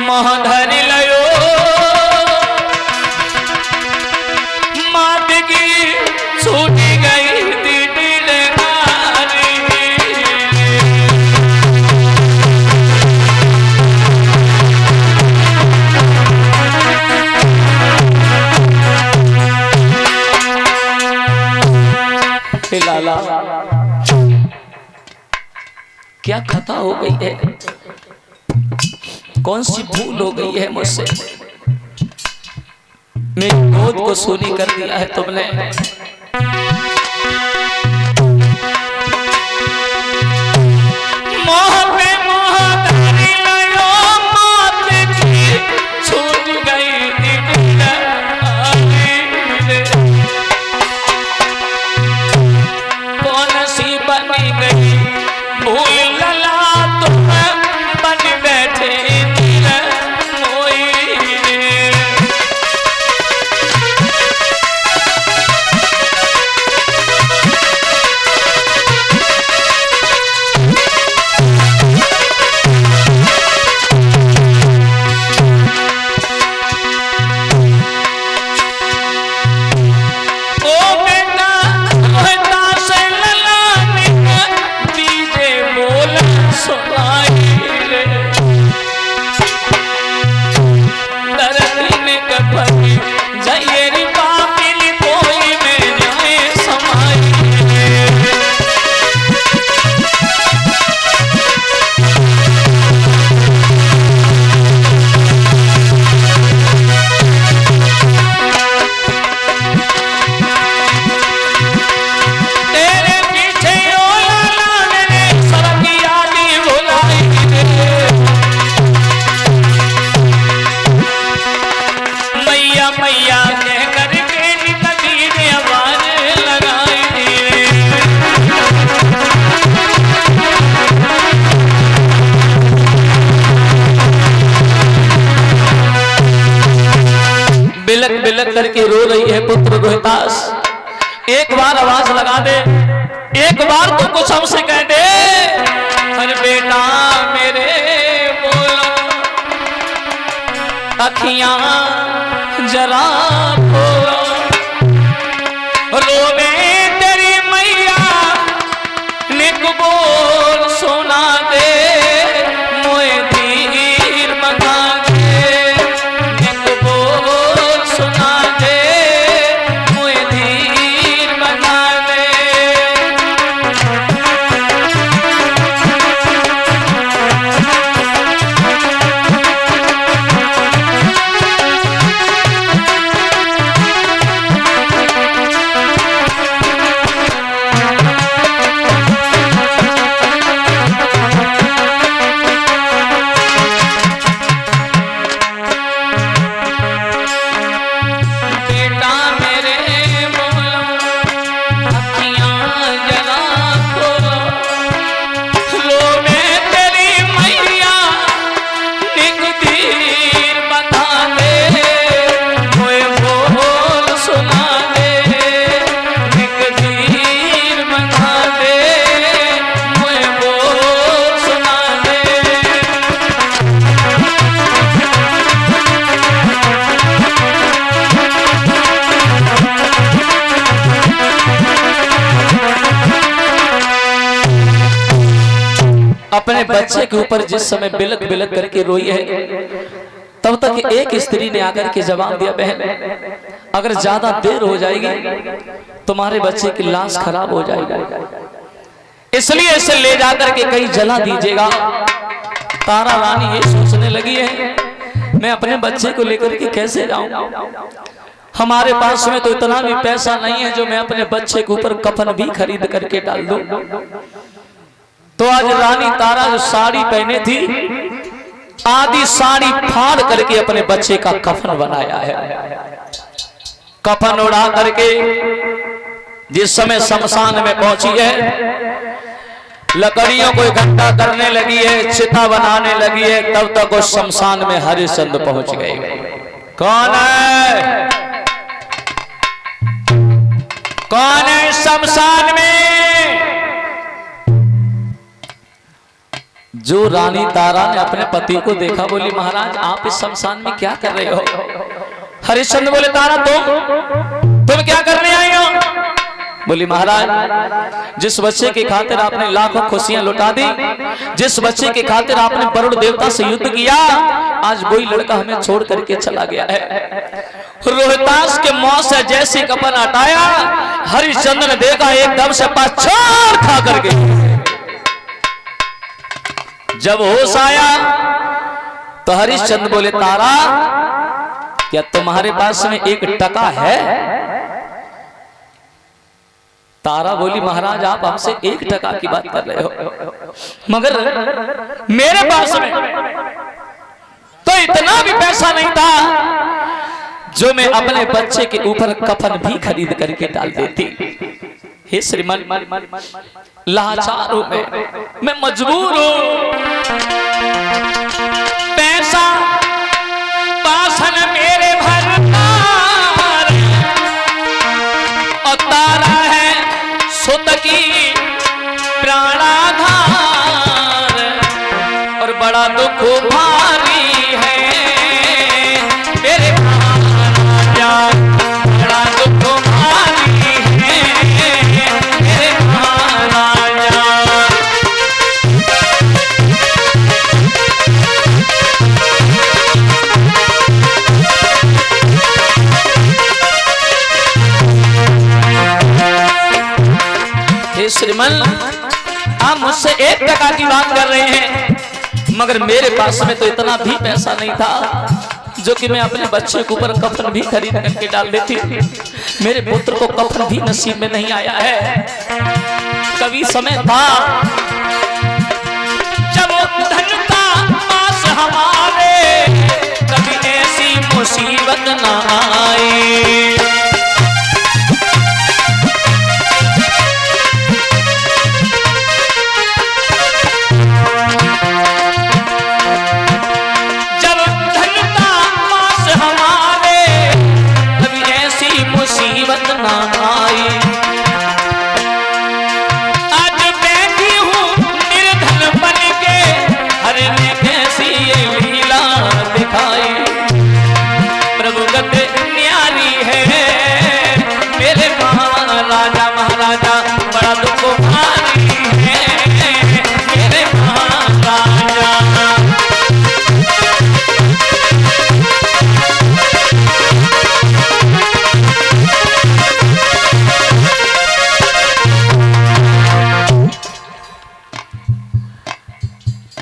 महाधर लयो मात की छूट गई दिलदारी। लाला क्या खता हो गई है, कौन सी भूल हो गई है मुझसे, मेरी गोद को सूनी कर दिया है तुमने। मोह पे मोह धरी लयो मात की छूट गई दिलदारी। कौन सी बनी गई भूल लला तुम बन बैठे मोई। बिलक बिलक करके रो रही है पुत्र रोहितास। एक बार आवाज लगा दे, एक बार तो कुछ हमसे कह दे। अरे बेटा मेरे बोलो अखियां जरा खोलो, रोवे तेरी मैया निक बोल सुना दे, मोए धीर बना दे, निक बोल सुना दे, मोए धीर बना दे। अपने बच्चे के ऊपर जिस समय बिलक बिलक करके रोई है, तब तक एक स्त्री ने आकर के जवाब दिया, बहन अगर ज्यादा देर हो जाएगी तुम्हारे बच्चे की लाश खराब हो जाएगी, इसलिए इसे ले जाकर के कहीं जला दीजिएगा। तारा रानी ये सोचने लगी है, मैं अपने बच्चे को लेकर के कैसे जाऊं, हमारे पास में तो इतना भी पैसा नहीं है जो मैं अपने बच्चे के ऊपर कफन भी खरीद करके डाल दूं। तो आज रानी तारा जो साड़ी पहने थी, आधी साड़ी फाड़ करके अपने बच्चे का कफन बनाया है। कफन उड़ा करके जिस समय शमशान में पहुंची है, लकड़ियों को इकट्ठा करने लगी है, चिता बनाने लगी है, तब तक उस शमशान में हरिश्चंद्र पहुंच गए। कौन है, कौन है शमशान में? जो रानी तारा ने अपने पति को देखा, बोली महाराज आप इस शमशान में क्या कर रहे हो? हरिश्चंद्र बोले तारा तुम क्या करने आई हो? बोली महाराज जिस बच्चे के खातिर आपने लाखों खुशियां लुटा दी, जिस बच्चे के खातिर आपने वरुण देवता से युद्ध किया, आज वही लड़का हमें छोड़ करके चला गया है। रोहतास के मौत से जैसे कपन हटाया, हरिश्चंद्र ने देखा एकदम से पछाड़ खा करके। जब होश आया तो हरिश्चंद्र बोले तारा क्या तुम्हारे पास में 1 टका है? तारा बोली महाराज आप हमसे 1 टका की बात कर रहे हो, मगर मेरे पास में तो इतना भी पैसा नहीं था जो मैं अपने बच्चे के ऊपर कफन भी खरीद करके डाल देती। हे श्रीमान लाचार हूं मैं मजबूर हूं, पैसा पासन मेरे भरतार और तारा है सुत की प्राणाधार और बड़ा दुख भारी है मेरे महाराजा, बड़ा दुख भारी है मेरे महाराजा। श्रीमान आप मुझसे 1 टका की बात कर रहे हैं, मगर मेरे पास में तो इतना भी पैसा नहीं था जो कि मैं अपने बच्चे के ऊपर कफन भी खरीद करके डाल देती। मेरे पुत्र को कफन भी नसीब में नहीं आया है। कभी समय था जब धन का पास हमारे, कभी ऐसी मुसीबत ना आए। आज बैठी हूँ निर्धन बन के, हर ने कैसी ये लीला दिखाई। प्रभु गत न्यारी है मेरे महाराजा, महाराजा बड़ा दुख भारी है मेरे महाराजा।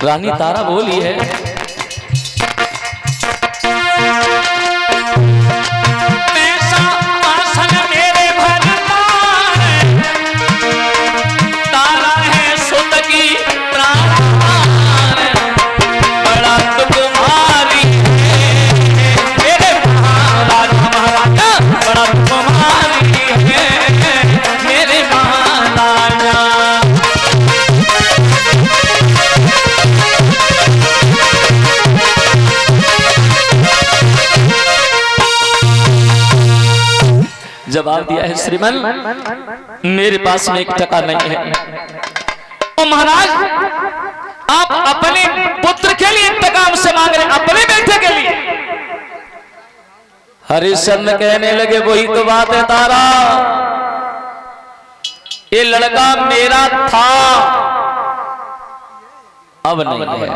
रानी तारा बोली है पैसा पासन मेरे भरतार, तारा है सुत की प्राणाधार, बड़ा दुख भारी है मेरे महाराजा, महाराजा बड़ा दुख भारी है मेरे महाराजा। जवाब दिया है श्रीमान मेरे पास में 1 टका नहीं है। ओ महाराज आप अपने पुत्र के लिए 1 टका हमसे मांग रहे, अपने बेटे के लिए? हरिश्चंद्र कहने लगे वही तो बात है तारा, ये लड़का मेरा था अब नहीं है।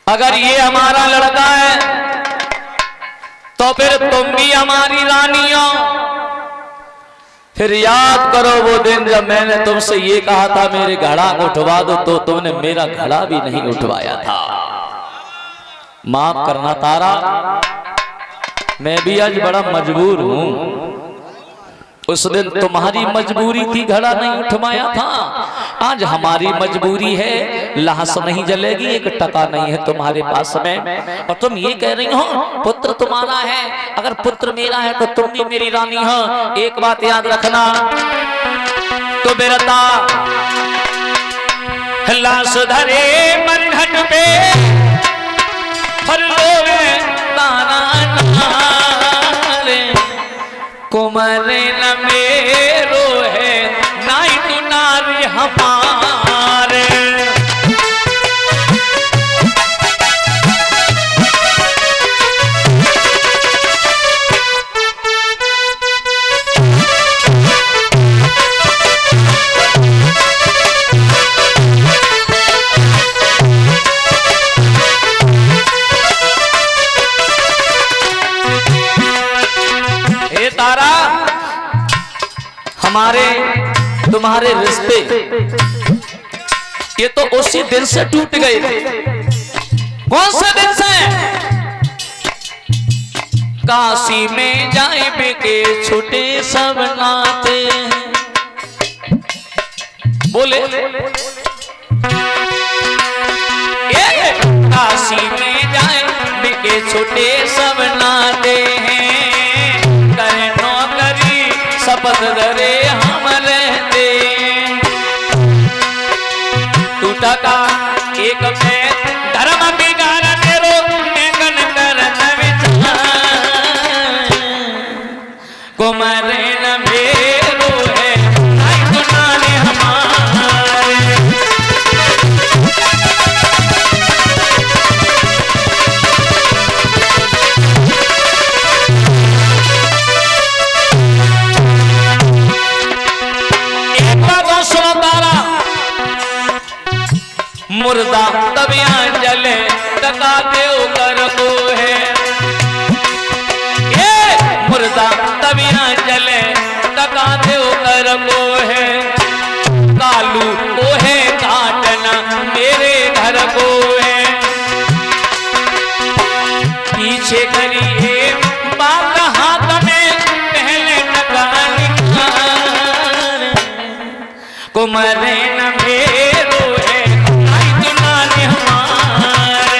अगर ये हमारा लड़का है तो फिर तुम भी हमारी रानी हो। फिर याद करो वो दिन जब मैंने तुमसे ये कहा था मेरे घड़ा उठवा दो, तो तुमने मेरा घड़ा भी नहीं उठवाया था। माफ करना तारा, मैं भी आज बड़ा मजबूर हूं। उस दिन तुम्हारी मजबूरी थी घड़ा नहीं उठवाया था, आज हमारी मजबूरी है लाश नहीं जलेगी, 1 टका नहीं है तुम्हारे पास में। और तुम ये कह रही हो पुत्र तुम्हारा है, अगर पुत्र मेरा है तो तुम भी मेरी रानी हो। एक बात याद रखना तो बेरता लाश धरे बंधन पे कुमरे न मेरो है नाई तू नारी हमारे। तुम्हारे रिश्ते ये तो उसी दिन से टूट गए थे। कौन से दिन से? काशी में जाए बिके छूटे सब नाते। बोले काशी में जाए बिके छूटे सब नाते हैं। करे नौकरी शपथ धरे हम रहते। टूटा का एक में धर्म बिगाड़ तेरो मेघन करत विचार। कुमारे न मेरो है आई गुनाने हमारे। एक बात सुनो तारा, मुर्दा तबिया जले टका देव कर को है। ये मुर्दा तबिया जले टका देव कर को है। कालू को है काटना मेरे घर को है। पीछे करी है बात हाथ में पहले टका निकाल। कुमरे न मेरो है आई गुनाने हमारे।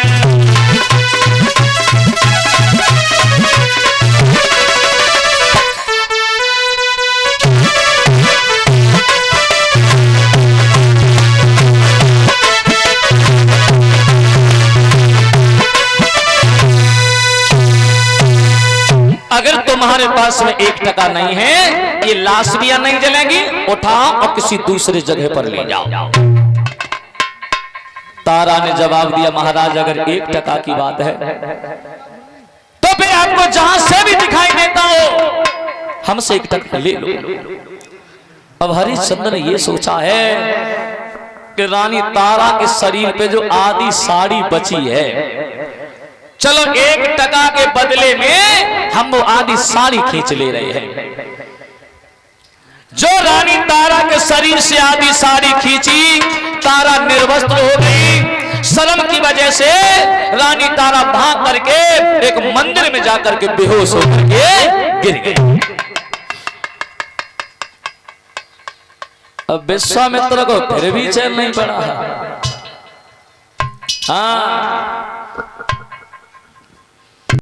अगर तुम्हारे पास में 1 टका नहीं है, ये लाश भी नहीं जलेगी, उठाओ और किसी दूसरे जगह पर ले जाओ। तारा ने जवाब दिया, महाराज अगर 1 टका की बात है तो फिर आपको जहां से भी दिखाई देता हो हमसे 1 टका ले लो। अब हरिश्चंद्र ने यह सोचा है कि रानी तारा के शरीर पे जो आधी साड़ी बची है, चलो 1 टका के बदले में हम वो आधी साड़ी खींच ले रहे हैं। जो रानी तारा के शरीर से आधी साड़ी खींची, तारा निर्वस्त्र हो गई। शर्म की वजह से रानी तारा भाग करके एक मंदिर में जाकर के बेहोश होकर के गिर गई। अब विश्वामित्र को फिर भी चैन नहीं पड़ा। हाँ,